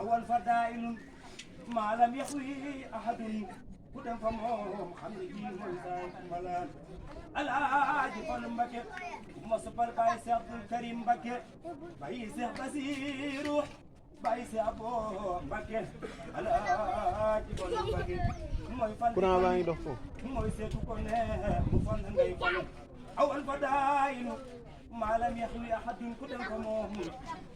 أول فدائل ما لم يحوي أحد ku dem fa moom xam ne kii mooy saay malaan alaaji Fallu Mbakke ma soppal Baay Seex Abdul Karim Mbakke Baay Seex Basiiru Baay Seex Abo Mbakke alaaji Fallu Mbakke mooy fal courant baa ngi dox foofu mooy seetu ko ne mu fal ngay fal awan fa daayinu maalam yaxwi ahadun ku dem fa moom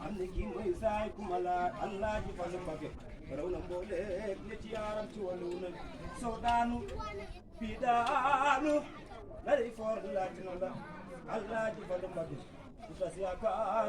am ne kii mooy saay ku mala alaaji Fallu Mbakke raw na mbooleeg ñetti yaaram ci wàllu nag soo daanu fii daanu la day foor laaj na la alaaji Fallu Mbakke ku tas yaakaar